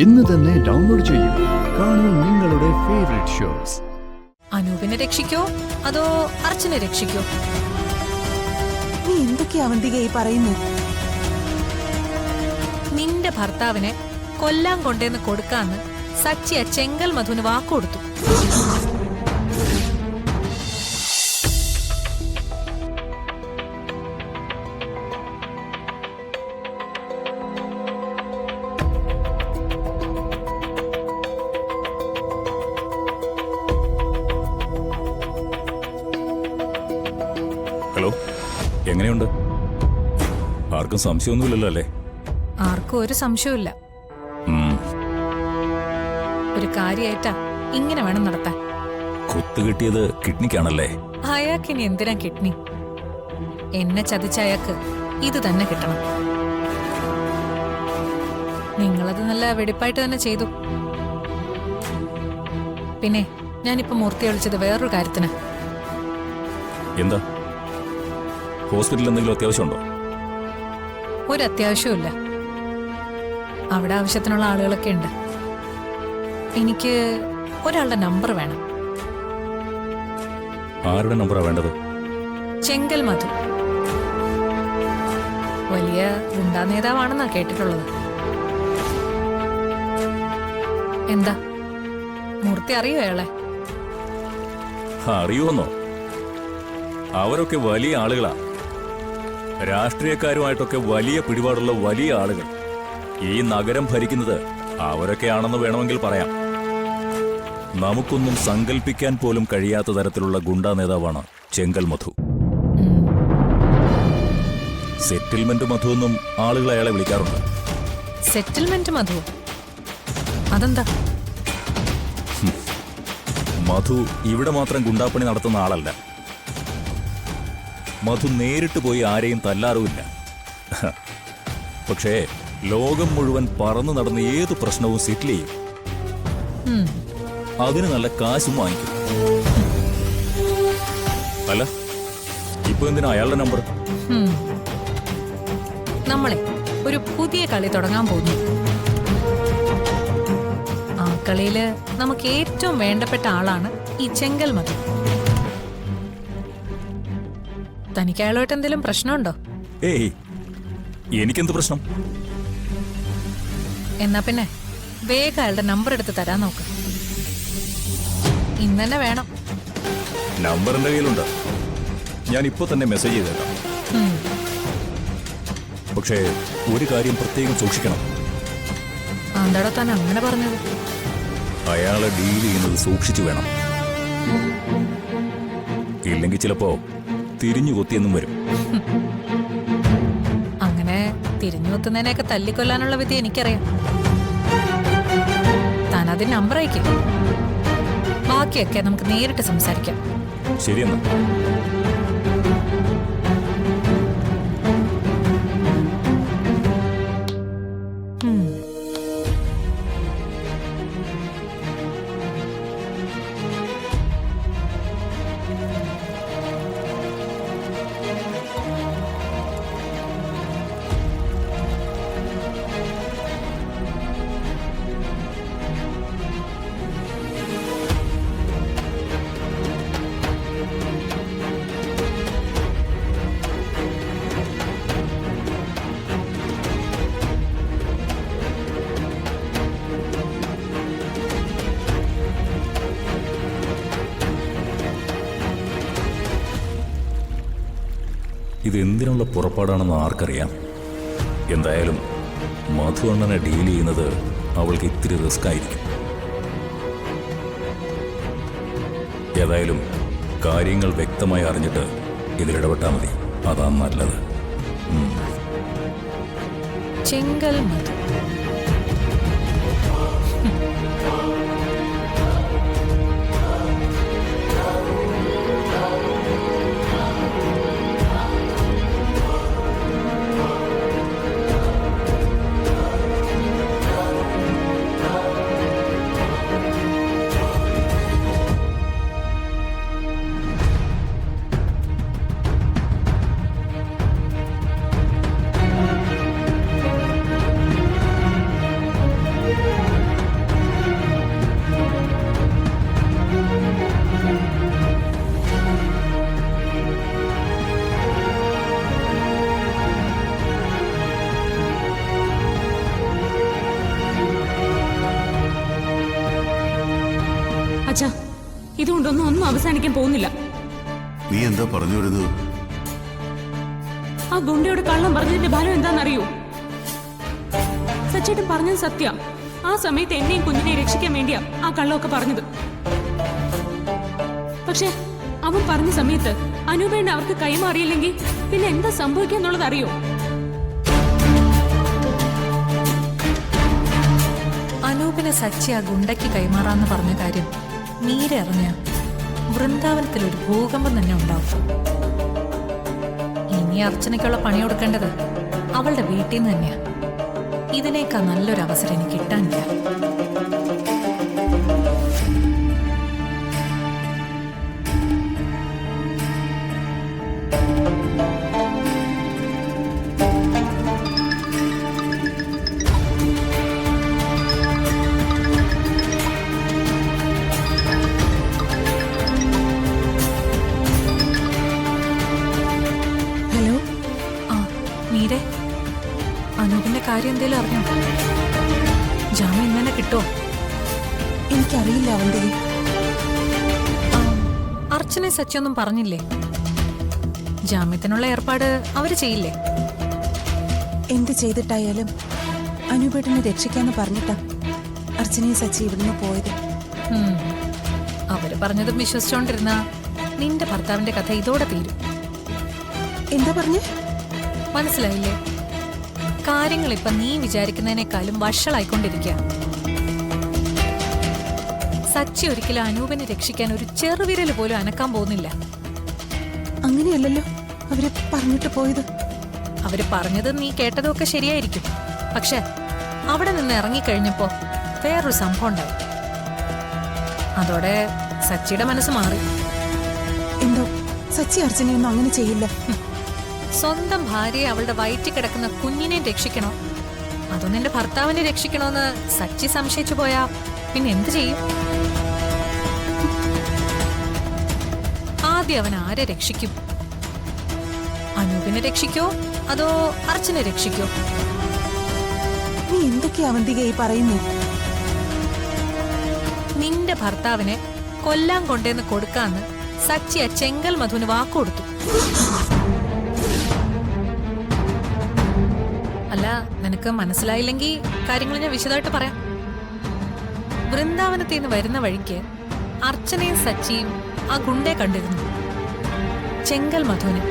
ഇന്ന് തന്നെ ഡൗൺലോഡ് ചെയ്യൂ. കാണൂ നിങ്ങളുടെ ഫേവറേറ്റ് ഷോസ്. അനൂപിനെ രക്ഷിക്കോ അതോ അർച്ചനെ രക്ഷിക്കോ? നീ എന്തൊക്കെയാ അവന്തികയായി പറയുന്നേ? നിന്റെ ഭർത്താവിനെ കൊല്ലാൻ കൊണ്ടേന്ന് കൊടുക്കാന്ന് സച്ചിയ ചെങ്കൽ മധുവിന് വാക്കുകൊടുത്തു. ഹലോ, എങ്ങനെയുണ്ട്? ആർക്കും സംശയമൊന്നുമില്ലല്ലോ അല്ലേ? ആർക്കും ഒരു സംശയമില്ല. ഒരു കാര്യായിട്ടാ ഇങ്ങനെ വേണം നടത്താൻ. കുത്തു കിട്ടിയത് കിഡ്നിക്കാണല്ലേ? അയാൾക്കിനി എന്തിനാ കിഡ്നി? എന്നെ ചതിച്ച അയാൾക്ക് ഇത് തന്നെ കിട്ടണം. നിങ്ങളത് നല്ല വെടിപ്പായിട്ട് തന്നെ ചെയ്തു. പിന്നെ ഞാനിപ്പോ മൂർത്തി വിളിച്ചത് വേറൊരു കാര്യത്തിന്. എന്താ? ഹോസ്പിറ്റലിൽ എന്തെങ്കിലും അത്യാവശ്യമുണ്ടോ? ഒരു അത്യാവശ്യമില്ല. അവിടെ ആവശ്യത്തിനുള്ള ആളുകളൊക്കെ ഉണ്ട്. എനിക്ക് ഒരാളുടെ നമ്പർ വേണം. ആരുടെ നമ്പറാ വേണ്ടത്? ചെങ്കൽ മധു വലിയ ഗുണ്ടാ നേതാവാണെന്നാ കേട്ടിട്ടുള്ളത്. എന്താ മൂർത്തി അറിയോ അയാളെ? അറിയുമെന്നോ? അവരൊക്കെ വലിയ ആളുകളാ. രാഷ്ട്രീയക്കാരുമായിട്ടൊക്കെ വലിയ പിടിപാടുള്ള വലിയ ആളുകൾ. ഈ നഗരം ഭരിക്കുന്നത് അവരൊക്കെയാണെന്ന് വേണമെങ്കിൽ പറയാം. നമുക്കൊന്നും സങ്കല്പിക്കാൻ പോലും കഴിയാത്ത തരത്തിലുള്ള ഗുണ്ടാ നേതാവാണ് ചെങ്കൽ മധു. സെറ്റിൽമെന്റ് മധു എന്നും ആളുകൾ അയാളെ വിളിക്കാറുണ്ട്. സെറ്റിൽമെന്റ് മധു? അതെന്താ? മധു ഇവിടെ മാത്രം ഗുണ്ടാപ്പണി നടത്തുന്ന ആളല്ല. മധു നേരിട്ട് പോയി ആരെയും തല്ലാറുമില്ല. പക്ഷേ ലോകം മുഴുവൻ പറന്നു നടന്ന് ഏത് പ്രശ്നവും സെറ്റിൽ ചെയ്യും. അതിന് നല്ല കാശും വാങ്ങിക്കും. അല്ല, ഇപ്പൊ എന്തിനാ അയാളുടെ നമ്പർ? നമ്മളെ ഒരു പുതിയ കളി തുടങ്ങാൻ പോകുന്നു. ആ കളിയില് നമുക്ക് ഏറ്റവും വേണ്ടപ്പെട്ട ആളാണ് ഈ ചെങ്കൽ മധു. തനിക്ക് അയാളോട്ട് എന്തെങ്കിലും പ്രശ്നമുണ്ടോ? ഏയ്, എനിക്കെന്ത് പ്രശ്നം? എന്നാ പിന്നെ വേഗം അയാളുടെ നമ്പർ എടുത്ത് തരാൻ നോക്ക്. ഇന്നെ വേണം. നമ്പർ എന്റെ കയ്യിലുണ്ട്. ഞാൻ ഇപ്പൊ തന്നെ മെസ്സേജ് ചെയ്തേക്കാം. പക്ഷേ ഒരു കാര്യം പ്രത്യേകം സൂക്ഷിക്കണം. എന്താടോ താൻ അങ്ങനെ പറഞ്ഞത്? അയാളെ ഡീൽ ചെയ്യുന്നത് സൂക്ഷിച്ചു വേണം. ഇല്ലെങ്കിൽ ചിലപ്പോ തിരിഞ്ഞു കൊത്തിയെന്നും വരും. അങ്ങനെ തിരിഞ്ഞു കൊത്തുന്നതിനെയൊക്കെ തല്ലിക്കൊല്ലാനുള്ള വിധി എനിക്കറിയാം. താൻ അതിന് നമ്പർ അയക്കും. ബാക്കിയൊക്കെ നമുക്ക് നേരിട്ട് സംസാരിക്കാം. ശരിയെന്നാ. ഇതെന്തിനുള്ള പുറപ്പാടാണെന്ന് ആർക്കറിയാം. എന്തായാലും മധു അണ്ണനെ ഡീൽ ചെയ്യുന്നത് അവൾക്ക് ഇത്തിരി റിസ്ക് ആയിരിക്കും. ഏതായാലും കാര്യങ്ങൾ വ്യക്തമായി അറിഞ്ഞിട്ട് ഇതിലിടപെട്ടാൽ മതി. അതാ നല്ലത്. ചെങ്കൽ മധു. അച്ഛാ, ഇതുകൊണ്ടൊന്നും ഒന്നും അവസാനിക്കാൻ പോകുന്നില്ല. നീ എന്താ പറഞ്ഞു വരുന്നത്? ആ ഗുണ്ടയോട് കള്ളം പറഞ്ഞതിന്റെ ഫലം എന്താണെന്നറിയോ? സച്ചേട്ടൻ പറഞ്ഞത് സത്യ. ആ സമയത്ത് എന്നെയും കുഞ്ഞിനെ രക്ഷിക്കാൻ വേണ്ടിയാ ആ കള്ളമൊക്കെ പറഞ്ഞത്. പക്ഷെ അവൻ പറഞ്ഞ സമയത്ത് അനൂപേണ്ണ അവർക്ക് കൈമാറിയില്ലെങ്കിൽ പിന്നെ എന്താ സംഭവിക്കാന്നുള്ളത് അറിയോ? അനൂപിനെ സച്ചി ആ ഗുണ്ടയ്ക്ക് കൈമാറാന്ന് പറഞ്ഞ കാര്യം നീരെ അറിഞ്ഞ വൃന്ദാവനത്തിൽ ഒരു ഭൂകമ്പം തന്നെ ഉണ്ടാവും. ഇനി അർച്ചനയ്ക്കുള്ള പണി കൊടുക്കേണ്ടത് അവളുടെ വീട്ടിൽ നിന്ന് തന്നെയാ. ഇതിനേക്കാൾ നല്ലൊരു അവസരം എനിക്ക് കിട്ടാനില്ല. ഹലോ, ആ മീരെ, അനൂപിന്റെ കാര്യം എന്തേലും അറിഞ്ഞോ? ജാമ്യം ഇന്നെ കിട്ടുമോ? എനിക്കറിയില്ല അവന്തികെ. അർച്ചനെ സച്ചൊന്നും പറഞ്ഞില്ലേ? ജാമ്യത്തിനുള്ള ഏർപ്പാട് അവര് ചെയ്യില്ലേ? എന്ത് ചെയ്തിട്ടായാലും അനൂപേട്ടനെ രക്ഷിക്കാന്ന് പറഞ്ഞിട്ടാ അർച്ചനയും സച്ചി ഇവിടുന്ന് പോയത്. അവര് പറഞ്ഞതും വിശ്വസിച്ചോണ്ടിരുന്ന നിന്റെ ഭർത്താവിന്റെ കഥ ഇതോടെ തീരും. എന്താ പറഞ്ഞേ? മനസ്സിലായില്ലേ? കാര്യങ്ങൾ ഇപ്പൊ നീ വിചാരിക്കുന്നതിനേക്കാളും വഷളായിക്കൊണ്ടിരിക്കുക. സച്ചി ഒരിക്കലും അനൂപിനെ രക്ഷിക്കാൻ ഒരു ചെറുവിരൽ പോലും അനക്കാൻ പോകുന്നില്ല. അങ്ങനെയല്ലല്ലോ അവര് പറഞ്ഞിട്ട് പോയത്. അവര് പറഞ്ഞത് നീ കേട്ടതൊക്കെ ശരിയായിരിക്കും. പക്ഷെ അവിടെ നിന്ന് ഇറങ്ങിക്കഴിഞ്ഞപ്പോ വേറൊരു സംഭവം ഉണ്ടായി. അതോടെ സച്ചിയുടെ മനസ്സ് മാറി. എന്തോ സച്ചി അർച്ചനയൊന്നും അങ്ങനെ ചെയ്യില്ല. സ്വന്തം ഭാര്യയെ അവളുടെ വയറ്റിൽ കിടക്കുന്ന കുഞ്ഞിനെ രക്ഷിക്കണോ അതോ നിന്റെ ഭർത്താവിനെ രക്ഷിക്കണോന്ന് സച്ചി സംശയിച്ചു പോയാ പിന്നെ എന്ത് ചെയ്യും? ആദ്യം അവൻ ആരെ രക്ഷിക്കും? അനൂപിനെ രക്ഷിക്കോ അതോ അർച്ചനെ രക്ഷിക്കോ? നീ എന്തൊക്കെയാ അവന്തികെ ഈ പറയുന്നേ? നിന്റെ ഭർത്താവിനെ കൊല്ലാൻ കൊണ്ടേന്ന് കൊടുക്കാന്ന് സച്ചി ആ ചെങ്കൽ മധുവിന് വാക്കുകൊടുത്തു. അല്ല, നിനക്ക് മനസ്സിലായില്ലെങ്കിൽ കാര്യങ്ങൾ ഞാൻ വിശദമായിട്ട് പറയാം. വൃന്ദാവനത്തിൽ നിന്ന് വരുന്ന വഴിക്ക് അർച്ചനയും സച്ചിയും ആ ഗുണ്ടയെ കണ്ടിരുന്നു. ചെങ്കൽ മധുവിന്